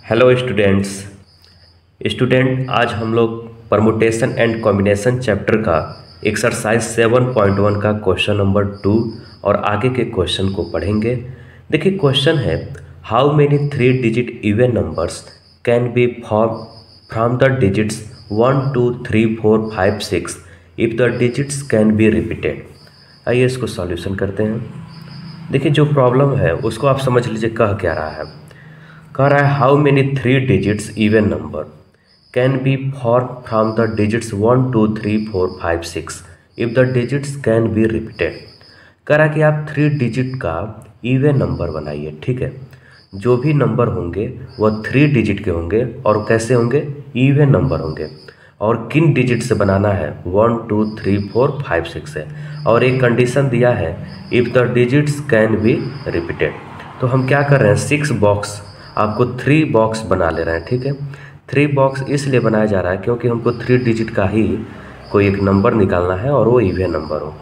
Hello student आज हम लोग परमुटेशन एंड कॉम्बिनेशन चैप्टर का एक्सरसाइज 7.1 का क्वेश्चन नंबर 2 और आगे के क्वेश्चन को पढ़ेंगे। देखिए क्वेश्चन है, how many 3 digit even numbers can be from the digits 1 2 3 4 5 6 if the digits can be repeated. आइए इसको सॉल्यूशन करते हैं। देखिए जो प्रॉब्लम है उसको आप समझ लीजिए कह क्या रहा है। कह रहा है how many 3 digits even number can be form from the digits 1 2 3 4 5 6 if the digits can be repeated. कह रहा है कि आप 3 डिजिट का इवन नंबर बनाइए। ठीक है, जो भी नंबर होंगे वह 3 डिजिट के होंगे और कैसे होंगे, इवन नंबर होंगे। और किन डिजिट से बनाना है, 1 2 3 4 5 6 है। और एक कंडीशन दिया है, if the digits can be repeated. तो हम क्या कर रहे हैं, 6 बॉक्स आपको 3 बॉक्स बना ले रहे हैं। ठीक है, 3 बॉक्स इसलिए बनाया जा रहा है क्योंकि हमको 3 डिजिट का ही कोई एक नंबर निकालना है और वो इवन नंबर हो।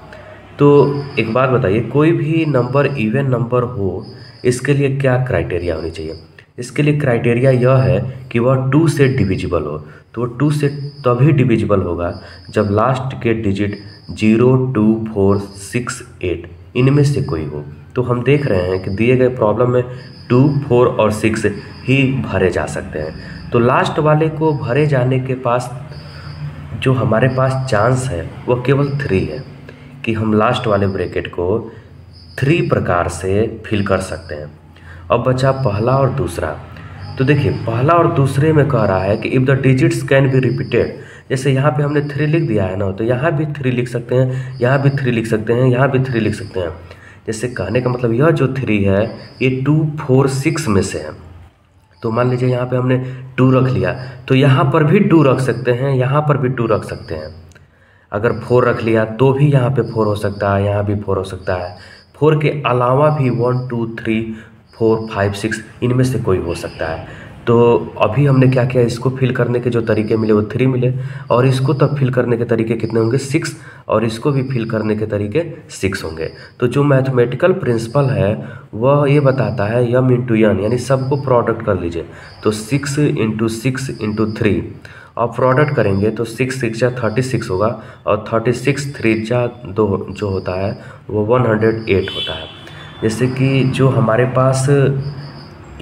तो एक बात बताइए, कोई भी नंबर इवन नंबर हो इसके लिए क्या क्राइटेरिया होनी चाहिए। इसके लिए क्राइटेरिया यह है कि वह 2 से डिविजिबल हो। तो वो 2 से तभी डिविजिबल होगा जब लास्ट के डिजिट 0 2 4 6 8 इनमें से कोई हो। तो हम देख रहे हैं कि दिए गए प्रॉब्लम में 2 4 और 6 ही भरे जा सकते हैं। तो लास्ट वाले को भरे जाने के पास जो हमारे पास चांस है वह केवल 3 है कि हम लास्ट वाले ब्रैकेट को 3 प्रकार से फिल कर सकते हैं। अब बचा पहला और दूसरा। तो देखिए पहला और दूसरे में कह रहा है कि if the digits can be repeated. जैसे यहाँ पे हमने 3 लिख दिया है ना, तो यहाँ भी 3 लिख सकते हैं, यहाँ भी 3 लिख सकते हैं, यहाँ भी 3 लिख सकते हैं। जैसे कहने का मतलब यह जो 3 है ये 2 4 6 में से है। तो मान लीजिए यहाँ पे हमने 2 रख लिया, तो यहाँ पर भी 2 रख सकते हैं, यहाँ पर भी 2 रख सकते हैं। अगर 4 रख लिया तो भी यहाँ पे 4 हो सकता है, यहाँ भी 4 हो सकता है। 4 के अलावा भी 1 2 3 4 5 6 इनमें से कोई हो सकता है। तो अभी हमने क्या किया, इसको फिल करने के जो तरीके मिले वो 3 मिले, और इसको तब फिल करने के तरीके कितने होंगे, 6, और इसको भी फिल करने के तरीके 6 होंगे। तो जो मैथमेटिकल प्रिंसिपल है वह ये बताता है यम इंटू यन, यानी सबको प्रोडक्ट कर लीजिए। तो 6 इंटू 6 इंटू 3 और प्रोडक्ट करेंगे तो 6 6 जा 36 होगा, और 36 3 जा 2 जो होता है वो 108 होता है। जैसे कि जो हमारे पास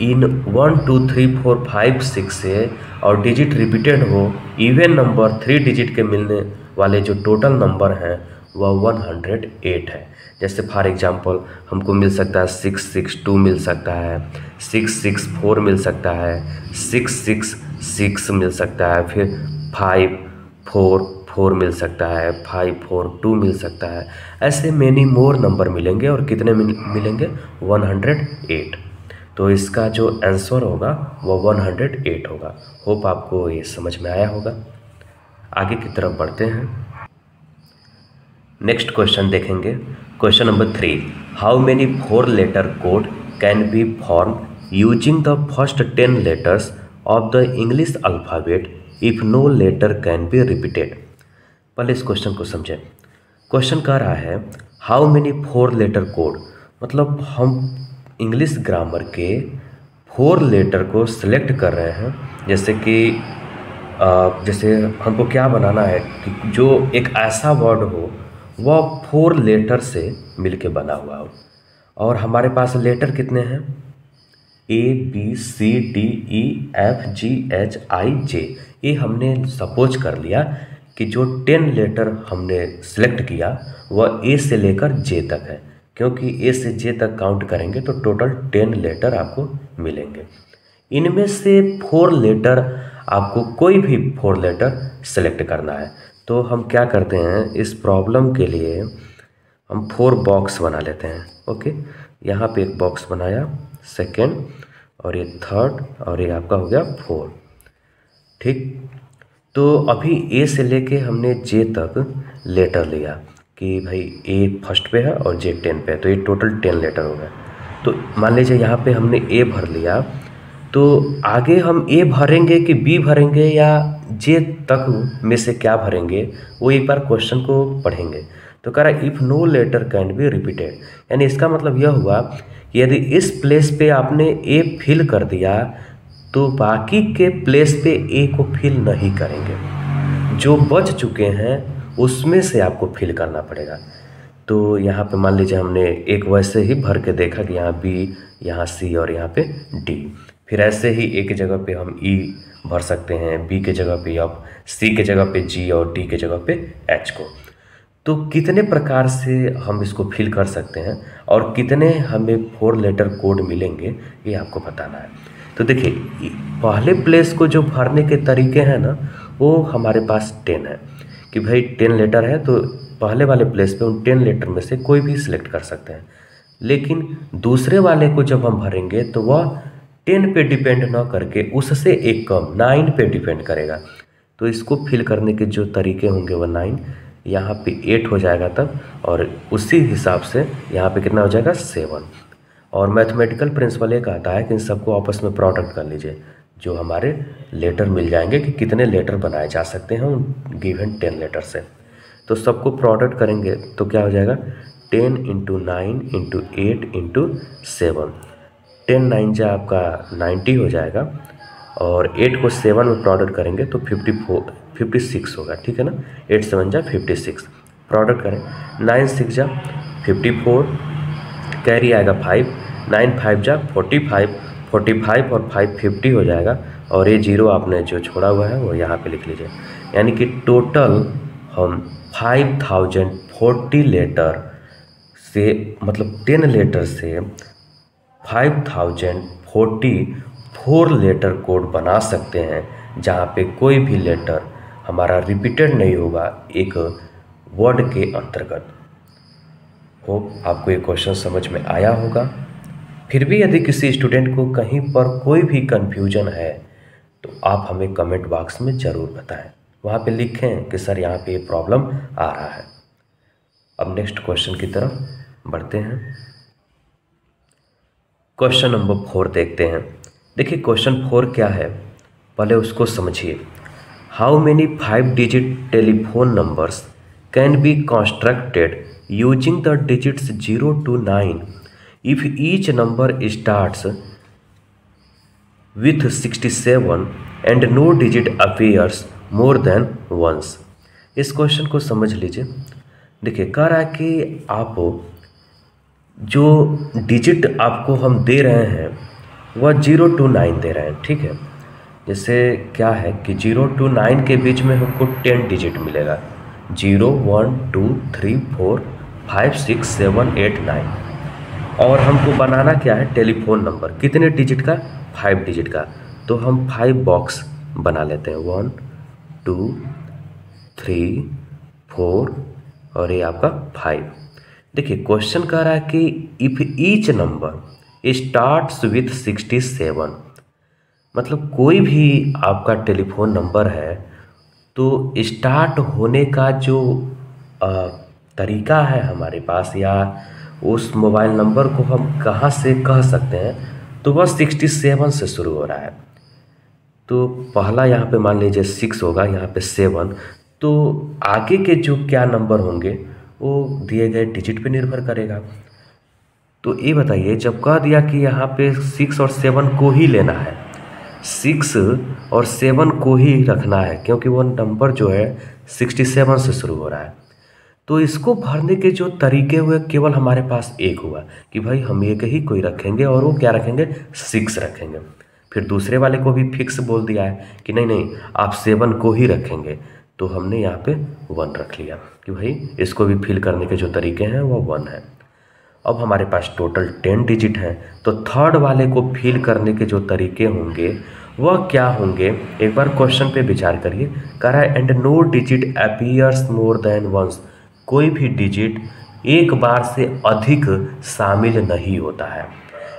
इन 1 2 3 4 5 6 से और डिजिट रिपीटेड हो, इवन नंबर 3 डिजिट के मिलने वाले जो टोटल नंबर हैं वह 108 है। जैसे फॉर एग्जांपल हमको मिल सकता है 6 6 2 मिल सकता है, 6 6 4 मिल सकता है, 6 6 6 मिल सकता है, फिर 5 4 4 मिल सकता है, 5 4 2 मिल सकता है। ऐसे मेनी मोर नंबर मिलेंगे, और कितने मिलेंगे, 108। तो इसका जो आंसर होगा वो 108 होगा। होप आपको ये समझ में आया होगा। आगे की तरफ बढ़ते हैं, नेक्स्ट क्वेश्चन देखेंगे। Question number 3, how many 4 letter code can be form using the first 10 letters of the English alphabet if no letter can be repeated. पहले इस क्वेश्चन को समझें। क्वेश्चन कह रहा है हाउ मेनी 4 लेटर कोड, मतलब हम इंग्लिश ग्रामर के 4 लेटर को सिलेक्ट कर रहे हैं। जैसे कि जैसे हमको क्या बनाना है कि जो एक ऐसा वर्ड हो वह 4 लेटर से मिलके बना हुआ हो, और हमारे पास लेटर कितने हैं, ABCDEFGHIJ। ये हमने सपोज कर लिया कि जो 10 लेटर हमने सेलेक्ट किया वह A से लेकर J तक है, क्योंकि A से J तक काउंट करेंगे तो टोटल 10 लेटर आपको मिलेंगे। इनमें से 4 लेटर आपको कोई भी 4 लेटर सेलेक्ट करना है। तो हम क्या करते हैं, इस प्रॉब्लम के लिए हम 4 बॉक्स बना लेते हैं। ओके, यहाँ पे एक बॉक्स बनाया, सेकेंड, और ये थर्ड, और ये आपका हो गया 4। ठीक, तो अभी A से लेके हमने J तक लेटर लिया कि भाई A फर्स्ट पे है और J 10 पे है, तो ये टोटल 10 लेटर हो गया। तो मान लीजिए यहाँ पे हमने A भर लिया, तो आगे हम A भरेंगे कि B भरेंगे या J तक में से क्या भरेंगे वो एक बार क्वेश्चन को पढ़ेंगे। तो कह रहा है if no letter can be repeated, यानी इसका मतलब यह हुआ कि यदि इस प्लेस पे आपने A फिल कर दिया तो बाकी के प्लेस पे ए को फिल नहीं करेंगे, जो बच चुके हैं उसमें से आपको फिल करना पड़ेगा। तो यहाँ पे मान लीजिए हमने एक वैसे ही भर के देखा कि यहाँ बी, यहाँ सी और यहाँ पे डी। फिर ऐसे ही ए की जगह पे हम ई भर सकते हैं, बी के जगह पे एफ, सी के जगह पे जी और डी के जगह पे एच को। तो कितने प्रकार से हम इसको फिल कर सकते हैं और कितने हमें 4 लेटर कोड मिलेंगे ये आपको बताना है। तो देखिए पहले प्लेस को जो भरने के तरीके हैं ना वो हमारे पास 10 है कि भाई 10 लेटर है, तो पहले वाले प्लेस पे उन 10 लेटर में से कोई भी सिलेक्ट कर सकते हैं। लेकिन दूसरे वाले को जब हम भरेंगे तो वह 10 पे डिपेंड ना करके उससे एक कम 9 पे डिपेंड करेगा। तो इसको फिल करने के जो तरीके होंगे वह 9, यहाँ पे 8 हो जाएगा तब, और उसी हिसाब से यहाँ पे कितना हो जाएगा 7। और मैथमेटिकल प्रिंसिपल ये कहता है कि इन सबको आपस में प्रोडक्ट कर लीजिए, जो हमारे लेटर मिल जाएंगे कि कितने लेटर बनाए जा सकते हैं उन गिवन 10 लेटर से। तो सबको प्रोडक्ट करेंगे तो क्या हो जाएगा 10 × 9 × 8 × 7, 10 9 जा आपका 90 हो जाएगा, और 8 को 7 में प्रोडक्ट करेंगे तो 56 होगा, ठीक है ना। 8 7 जा 56, प्रोडक्ट करें 9 6 जा 54, कैरी आएगा 5, 9 5 जा 45, 45 और 5 50 हो जाएगा, और ये 0 आपने जो छोड़ा हुआ है वो यहाँ पे लिख लीजिए। यानी कि टोटल हम 5040 लेटर से, मतलब 10 लेटर से 5044 लेटर कोड बना सकते हैं, जहाँ पे कोई भी लेटर हमारा रिपीटेड नहीं होगा एक वर्ड के अंतर्गत। होप आपको ये क्वेश्चन समझ में आया होगा। फिर भी यदि किसी स्टूडेंट को कहीं पर कोई भी कन्फ्यूजन है तो आप हमें कमेंट बॉक्स में ज़रूर बताएं, वहाँ पे लिखें कि सर यहाँ पे ये प्रॉब्लम आ रहा है। अब नेक्स्ट क्वेश्चन की तरफ बढ़ते हैं। क्वेश्चन नंबर 4 देखते हैं। देखिए क्वेश्चन 4 क्या है, पहले उसको समझिए। How many 5 digit telephone numbers can be constructed using the digits 0 to 9 if each number starts with 67 and no digit appears more than once। इस क्वेश्चन को समझ लीजिए। देखिए कह रहा है कि आप जो डिजिट आपको हम दे रहे हैं वह 0 to 9 दे रहे हैं, ठीक है। जैसे क्या है कि 0 to 9 के बीच में हमको 10 डिजिट मिलेगा, 0 1 2 3 4 5 6 7 8 9, और हमको बनाना क्या है टेलीफोन नंबर, कितने डिजिट का 5 डिजिट का। तो हम 5 बॉक्स बना लेते हैं, 1 2 3 4 और ये आपका 5। देखिए क्वेश्चन कह रहा है कि if each number starts with 67, मतलब कोई भी आपका टेलीफोन नंबर है तो स्टार्ट होने का जो तरीका है हमारे पास, या उस मोबाइल नंबर को हम कहाँ से कह सकते हैं, तो वह 67 से शुरू हो रहा है। तो पहला यहाँ पे मान लीजिए 6 होगा, यहाँ पे 7, तो आगे के जो क्या नंबर होंगे वो दिए गए डिजिट पे निर्भर करेगा। तो ये बताइए, जब कह दिया कि यहाँ पे 6 और 7 को ही लेना है, 6 और 7 को ही रखना है, क्योंकि वो नंबर जो है 67 से शुरू हो रहा है, तो इसको भरने के जो तरीके हुए केवल हमारे पास एक हुआ कि भाई हम एक ही कोई रखेंगे, और वो क्या रखेंगे 6 रखेंगे। फिर दूसरे वाले को भी फिक्स बोल दिया है कि नहीं नहीं आप 7 को ही रखेंगे, तो हमने यहाँ पे 1 रख लिया कि भाई इसको भी फिल करने के जो तरीके हैं वो 1 है। अब हमारे पास टोटल 10 डिजिट हैं, तो थर्ड वाले को फिल करने के जो तरीके होंगे वह क्या होंगे, एक बार क्वेश्चन पे विचार करिए। कह रहा है and no digit appears more than once, कोई भी डिजिट एक बार से अधिक शामिल नहीं होता है।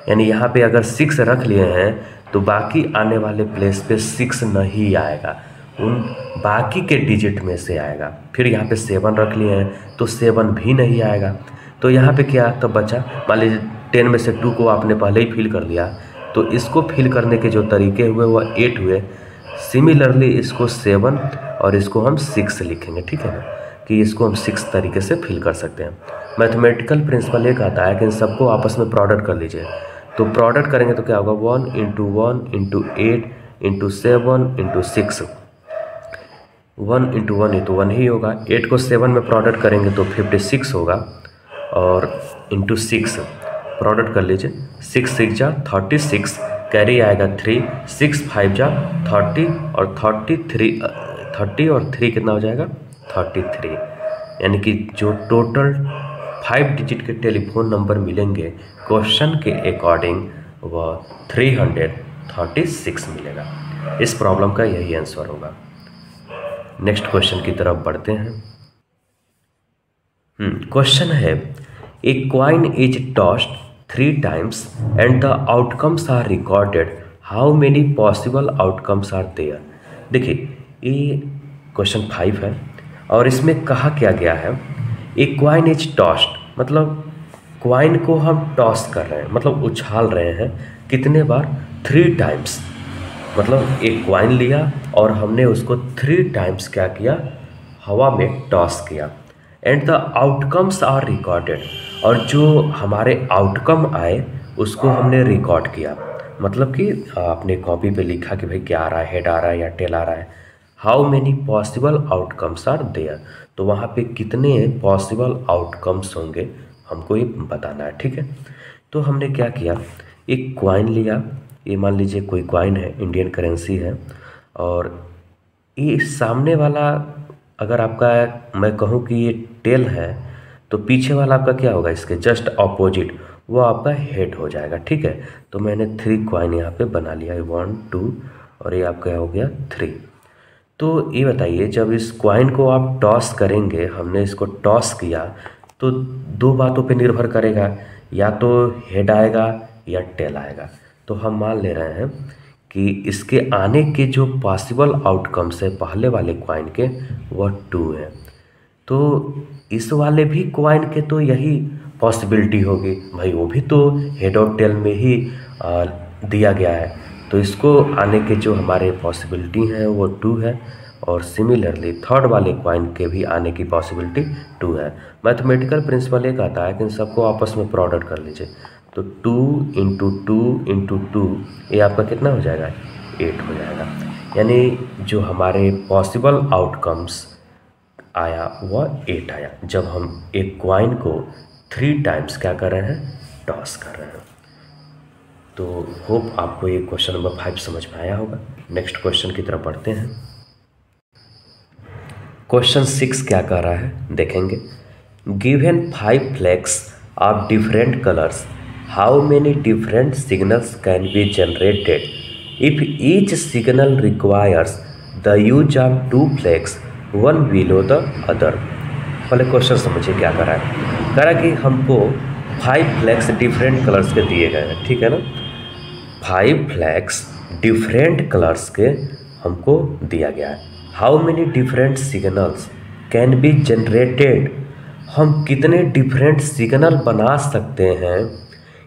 यानी यहाँ पे अगर 6 रख लिए हैं तो बाकी आने वाले प्लेस पे 6 नहीं आएगा, उन बाकी के डिजिट में से आएगा। फिर यहाँ पे 7 रख लिए हैं तो 7 भी नहीं आएगा। तो यहाँ पे क्या तब बचा, मान लीजिए 10 में से 2 को आपने पहले ही फिल कर दिया, तो इसको फिल करने के जो तरीके हुए वह 8 हुए। सिमिलरली इसको 7 और इसको हम 6 लिखेंगे, ठीक है ना, कि इसको हम 6 तरीके से फिल कर सकते हैं। मैथमेटिकल प्रिंसिपल ये कहता है कि इन सबको आपस में प्रोडक्ट कर लीजिए। तो प्रोडक्ट करेंगे तो क्या होगा 1 × 1 × 8 × 7 × 6, 1 × 1 तो 1 ही होगा। 8 को 7 में प्रोडक्ट करेंगे तो 56 होगा, और इंटू 6 प्रोडक्ट कर लीजिए, 6 × 6 = 36, कैरी आएगा 3, 6 × 5 = 30 और 30 और 3 कितना हो जाएगा 33। यानी कि जो टोटल 5 डिजिट के टेलीफोन नंबर मिलेंगे क्वेश्चन के अकॉर्डिंग वह 336 मिलेगा। इस प्रॉब्लम का यही आंसर होगा। नेक्स्ट क्वेश्चन की तरफ बढ़ते हैं। क्वेश्चन है, a coin is tossed 3 times and the outcomes are recorded, how many possible outcomes are there. देखिए ये क्वेश्चन 5 है और इसमें कहा क्या गया है, ए कॉइन इज टॉस्ड मतलब कॉइन को हम टॉस कर रहे हैं, मतलब उछाल रहे हैं कितने बार 3 times, मतलब एक कॉइन लिया और हमने उसको 3 times क्या किया, हवा में टॉस किया। And the outcomes are recorded, और जो हमारे आउटकम आए उसको हमने रिकॉर्ड किया, मतलब कि अपने कॉपी पे लिखा कि भाई क्या आ रहा है, हेड आ रहा है या टेल आ रहा है। How many possible outcomes are there, तो वहाँ पे कितने पॉसिबल आउटकम्स होंगे हमको ये बताना है, ठीक है। तो हमने क्या किया, एक कॉइन लिया, ये मान लीजिए कोई कॉइन है, इंडियन करेंसी है, और ये सामने वाला अगर आपका मैं कहूँ कि ये टेल है तो पीछे वाला आपका क्या होगा, इसके जस्ट ऑपोजिट वो आपका हेड हो जाएगा, ठीक है। तो मैंने 3 कॉइन यहाँ पे बना लिया, 1 2 और ये आपका हो गया 3। तो ये बताइए जब इस कॉइन को आप टॉस करेंगे, हमने इसको टॉस किया तो 2 बातों पे निर्भर करेगा, या तो हेड आएगा या टेल आएगा। तो हम मान ले रहे हैं कि इसके आने के जो पॉसिबल आउटकम्स है पहले वाले कॉइन के वह 2 है। तो इस वाले भी कॉइन के तो यही पॉसिबिलिटी होगी, भाई वो भी तो हेड और टेल में ही दिया गया है, तो इसको आने के जो हमारे पॉसिबिलिटी हैं वो 2 है। और सिमिलरली थर्ड वाले कॉइन के भी आने की पॉसिबिलिटी 2 है। मैथमेटिकल प्रिंसिपल ये कहता है कि इन सबको आपस में प्रोडक्ट कर लीजिए, तो 2 × 2 × 2 ये आपका कितना हो जाएगा, 8 हो जाएगा। यानी जो हमारे पॉसिबल आउटकम्स आया वह 8 आया जब हम एक कॉइन को 3 times क्या कर रहे हैं, टॉस कर रहे हैं। तो होप आपको ये क्वेश्चन नंबर 5 समझ में आया होगा। नेक्स्ट क्वेश्चन की तरफ बढ़ते हैं। क्वेश्चन 6 क्या कह रहा है देखेंगे, given 5 flags of different colours, how many different signals can be generated if each signal requires the use of 2 flags, one below the other. पहले क्वेश्चन समझिए क्या कर रहा है, कह रहा है कि हमको 5 flags डिफरेंट कलर्स के दिए गए हैं, ठीक है ना। 5 flags डिफरेंट कलर्स के हमको दिया गया है। How many different signals can be generated, हम कितने डिफरेंट सिग्नल बना सकते हैं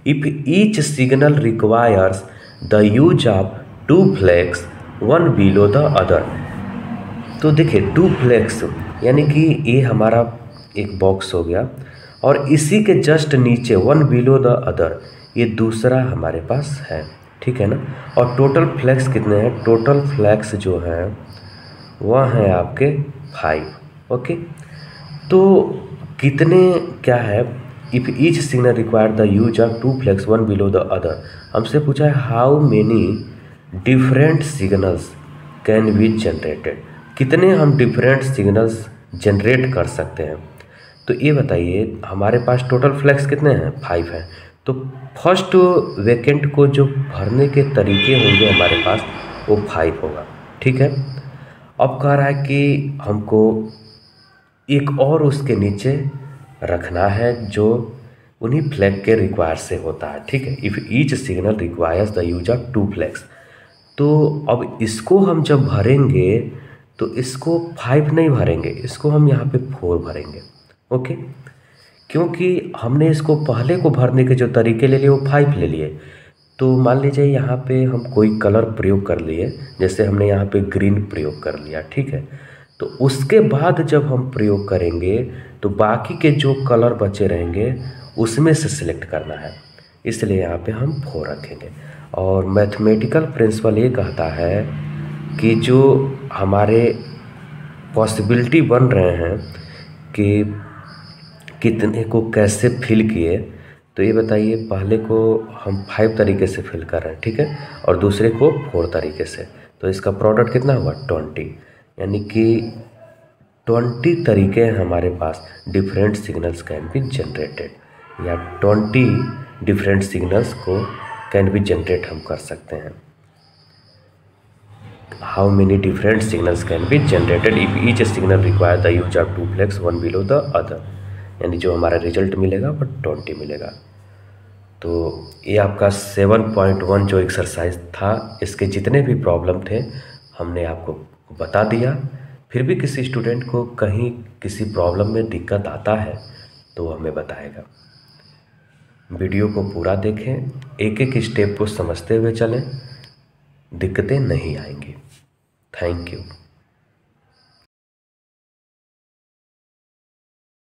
if each signal requires the use of 2 flags, one below the other. तो देखिए 2 flags यानी कि ये हमारा एक बॉक्स हो गया, और इसी के जस्ट नीचे वन बिलो द अदर ये दूसरा हमारे पास है, ठीक है ना। और टोटल फ्लैग्स कितने हैं, टोटल फ्लैग्स जो हैं वह हैं आपके 5, ओके। तो कितने क्या है, if each signal require the use of 2 flags, one below the other. हमसे पूछा है how many different signals can be generated, कितने हम डिफरेंट सिग्नल्स जनरेट कर सकते हैं। तो ये बताइए हमारे पास टोटल फ्लैग्स कितने हैं, 5 हैं। तो फर्स्ट वैकेंट को जो भरने के तरीके होंगे हमारे पास वो 5 होगा, ठीक है। अब कह रहा है कि हमको एक और उसके नीचे रखना है जो उन्हीं फ्लैग के रिक्वायर से होता है, ठीक है। If each signal requires the use of 2 flags, तो अब इसको हम जब भरेंगे तो इसको 5 नहीं भरेंगे, इसको हम यहाँ पे 4 भरेंगे, ओके। क्योंकि हमने इसको पहले को भरने के जो तरीके ले लिए वो 5 ले लिए। तो मान लीजिए यहाँ पे हम कोई कलर प्रयोग कर लिए, जैसे हमने यहाँ पे ग्रीन प्रयोग कर लिया, ठीक है। तो उसके बाद जब हम प्रयोग करेंगे तो बाकी के जो कलर बचे रहेंगे उसमें से सिलेक्ट करना है। इसलिए यहाँ पे हम 4 रखेंगे। और मैथमेटिकल प्रिंसिपल ये कहता है कि जो हमारे पॉसिबिलिटी बन रहे हैं कि कितने को कैसे फिल किए, तो ये बताइए, पहले को हम 5 तरीके से फिल कर रहे हैं, ठीक है, और दूसरे को 4 तरीके से, तो इसका प्रोडक्ट कितना हुआ 20, यानी कि 20 तरीके हैं हमारे पास different signals can be generated, या 20 डिफरेंट सिग्नल्स को कैन बी जनरेट हम कर सकते हैं। How many different signals can be generated if each signal require the use of 2 flags one below the other, यानी जो हमारा रिजल्ट मिलेगा वो 20 मिलेगा। तो ये आपका 7.1 जो एक्सरसाइज था, इसके जितने भी प्रॉब्लम थे हमने आपको बता दिया। फिर भी किसी स्टूडेंट को कहीं किसी प्रॉब्लम में दिक्कत आता है तो वो हमें बताएगा। वीडियो को पूरा देखें, एक एक स्टेप को समझते हुए चलें, दिक्कतें नहीं आएंगी। Thank you.